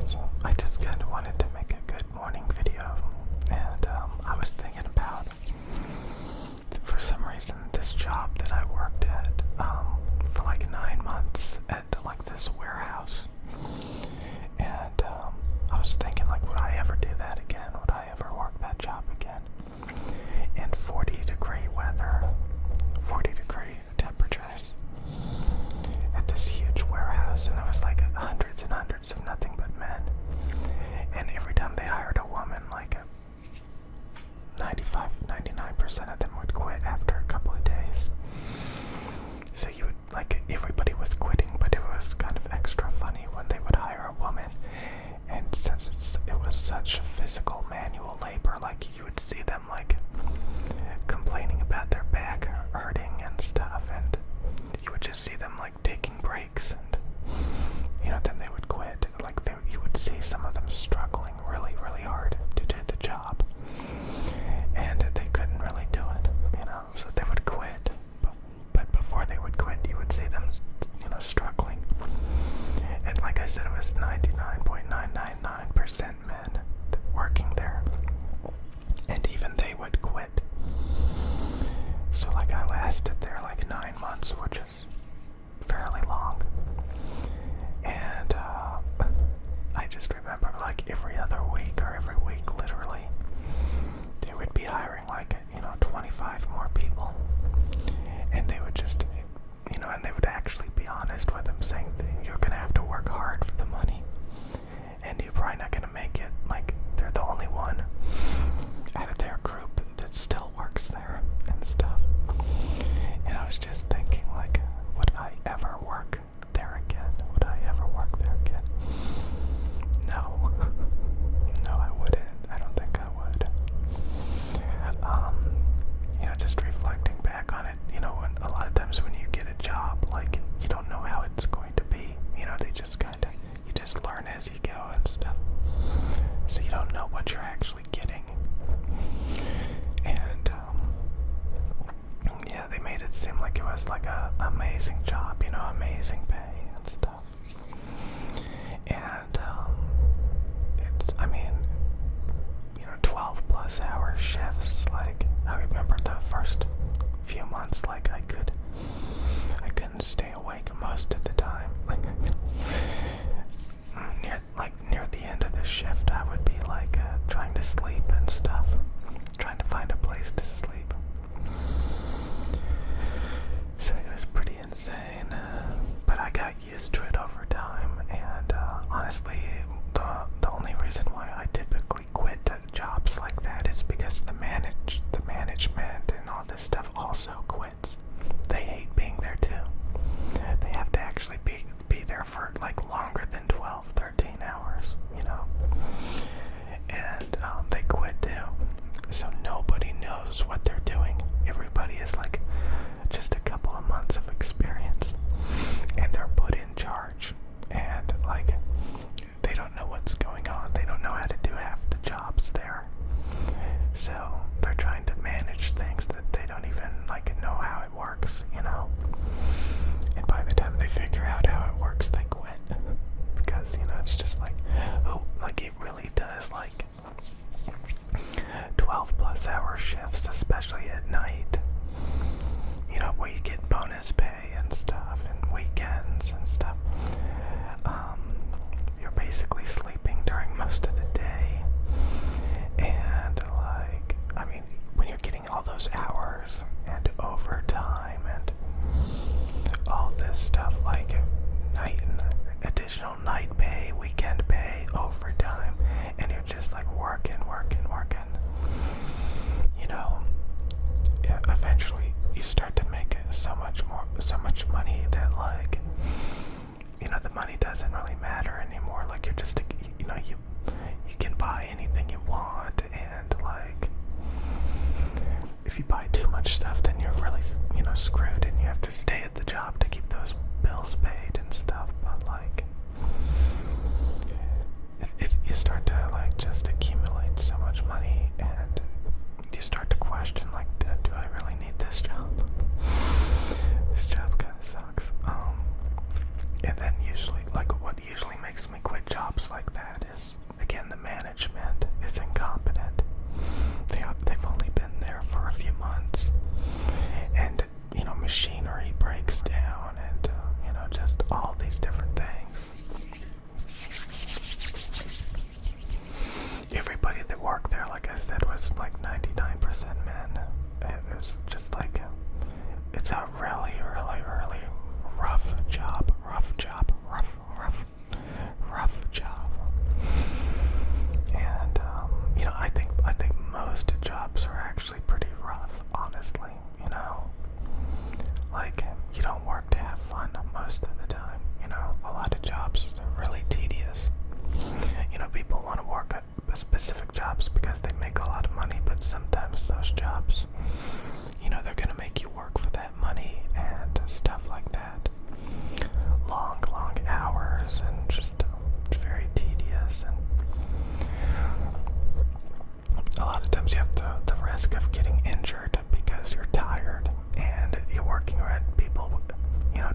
So I just kind of wanted to make a good morning video, and I was thinking about, for some reason, this job that I worked at for like 9 months at like this warehouse, and I was thinking, like, would I ever do that again? Would I ever work that job again? In 40-degree weather, 40-degree temperatures, at this huge warehouse, and there was like hundreds and hundreds of nothing but men. And every time they hired a woman, like 99% of them would quit after a couple of days. So you would, like, everybody was quitting, but it was kind of extra funny when they would hire a woman. And since it was such physical manual labor, like, you would see them like complaining about their back hurting and stuff, and you would just see them like taking breaks, and then they would quit. Like, you would see some of them struggling really, really hard to do the job, and they couldn't really do it, so they would quit. But before they would quit, you would see them, struggling. And like I said, it was 99.999% men working there, and even they would quit. So like, I lasted there like 9 months, which is fairly long. And I just remember, like, every other week or every week, literally, they would be hiring like 25 more people, and they would just, and they would actually be honest with them, saying that you're gonna have to work hard for the money, and you're probably not gonna make it. Like, they're the only one out of their group that still works there and stuff. And I was just thinking, like, would I ever work there again? Would I ever work there again? No. No, I wouldn't. I don't think I would. Just reflecting back on it, when a lot of times when you get a job, like, you don't know how it's going to be. They just you just learn as you go and stuff. So you don't know what you're actually getting. And, yeah, they made it seem like it was like a amazing job, amazing pay and stuff. And, 12 plus hour shifts. Like, I remember the first few months, like, I couldn't stay awake most of the time. Like, near the end of the shift, I would be like trying to sleep and stuff, trying to find a place to sleep. So it was pretty insane, but I got used to it over time. And honestly, the only reason why I typically quit jobs like that is because the management and all this stuff also quits. They hate being there too. They have to actually be there for like longer than 12, 13 hours, and they quit too. So nobody knows what they're doing. Everybody is like just a couple of months of experience, and they're put in charge, and like, they don't know what's going on. They don't know how to do half the jobs there. So they're trying to manage things that they don't even like know how it works, And by the time they figure out how it works, they quit. Because, it's just like, like, it really does, like, 12 plus hour shifts, especially at night, where you get bonus pay and stuff, and weekends and stuff. You're basically sleeping during most of the day. And, like, when you're getting all those hours and overtime and all this stuff, like additional night pay, weekend pay, overtime, and you're just like working. Eventually you start to make so much money that, like, the money doesn't really matter anymore. Like, you're just, you can buy anything you want, and like, if you buy too much stuff, then you're really, screwed, and you have to stay at the job to keep those bills paid and stuff. But like, you start to like just accumulate so much money, and you start to question, like, do I really need this job? This job kind of sucks. And then usually, like, what usually makes me quit jobs like that is, again, the management is incompetent. They've only been there for a few months, and machinery breaks down, and just all these different things. Everybody that worked there, like I said, was like 99% men. It was just like, it's a really, really, really rough job. Rough job. And I think most jobs are actually pretty rough, honestly. Like, you don't work to have fun most of the time. A lot of jobs are really tedious. People want to work at specific jobs because they make a lot of money, but sometimes those jobs, they're gonna make you work for that money and stuff like that. Long hours and just very tedious, and a lot of times you have the risk of getting injured because you're tired and you're working around people,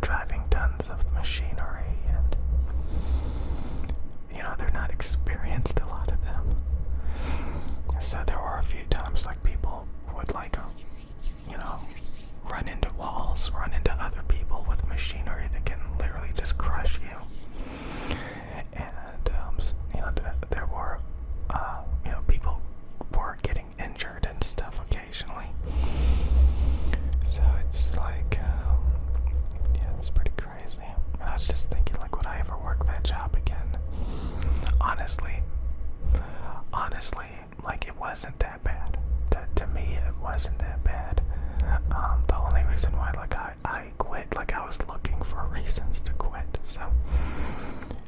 driving tons of machinery, and they're not experienced, a lot of them. So there were a few times like people would run into walls, run into other people with machinery that can literally just crush you. And there were people were getting injured and stuff occasionally. So it's like, it's pretty crazy. And I was just thinking, like, would I ever work that job again? Honestly, like, it wasn't that bad. To me, it wasn't that bad. The only reason why, like, I quit, like, I was looking for reasons to quit. So,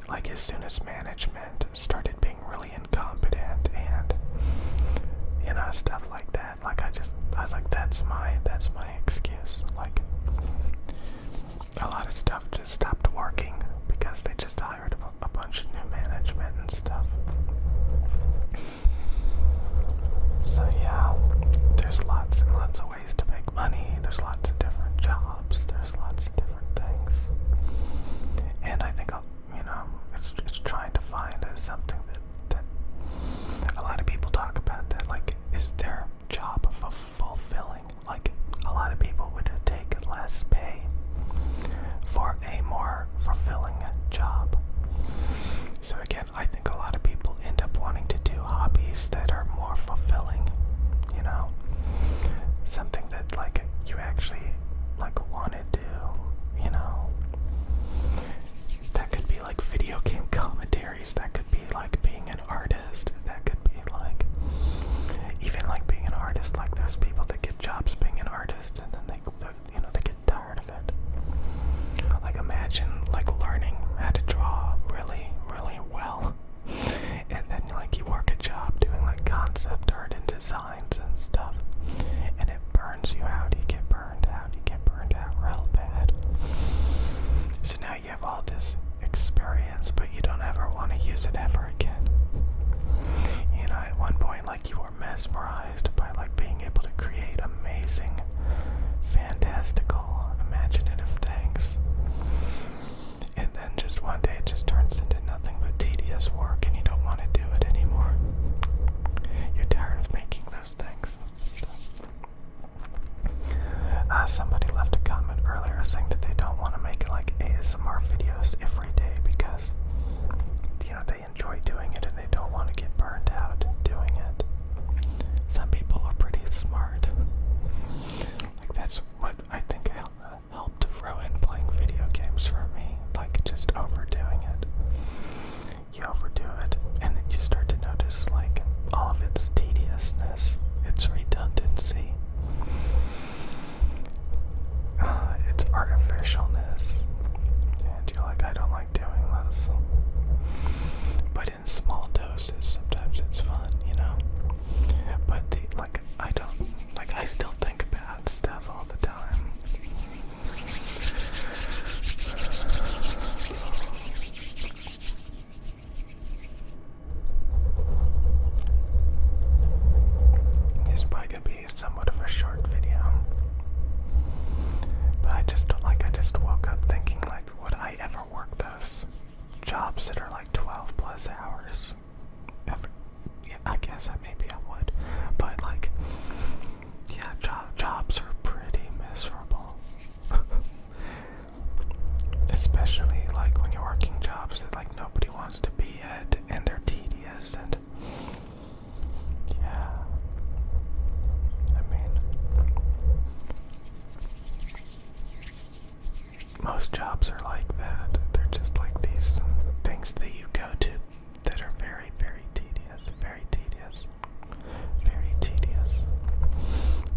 like, as soon as management started being really incompetent and, stuff like that, like, I was like, that's my excuse. Like, a lot of stuff just stopped working because they just hired a bunch of new management and stuff. So yeah, there's lots and lots of ways to make money. There's lots of different jobs. There's lots of different things. And I think, it's trying to find something that a lot of people talk about, that, like, is their job fulfilling? Like, a lot of people would take less pay for a more fulfilling job. So again, I think a lot of people end up wanting to do hobbies that are more fulfilling, something that, like, you actually, like, want to do, that could be like video game commentaries, that could be like being an artist, that could be like, even like being an artist, like, there's people that get jobs being an artist and then they get tired of it. Like, imagine, like, learning how to draw really, really well, and then, like, you work a job doing, like, concept art and designs and stuff, and it burns you out. You get burned out real bad. So now you have all this experience, but you don't ever want to use it ever again. At one point, like, you were mesmerized by, like, being able to create amazing, fantastical, imaginative things. And then just one day it just turns into nothing but tedious work, and you don't want to do it anymore. You're tired of making those things. jobs that are like 12 plus hours. Yeah, I guess maybe I would. But like, yeah, jobs are pretty miserable. Especially like when you're working jobs that like nobody wants to be at and they're tedious and yeah. I mean, most jobs are like that. They're just like these things that you go to that are very, very tedious. Very tedious. Very tedious.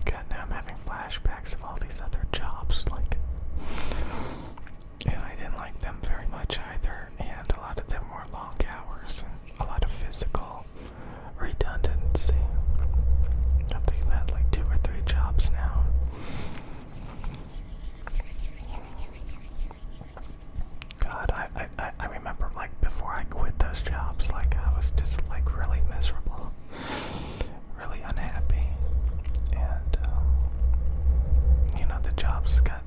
God, now I'm having flashbacks of all these other jobs, like, and I didn't like them very much either, and a lot of them were long hours and a lot of physical redundancy. I'm thinking about like 2 or 3 jobs now. God, I remember like before I quit those jobs, like I was just like really miserable, really unhappy, and you know, the jobs got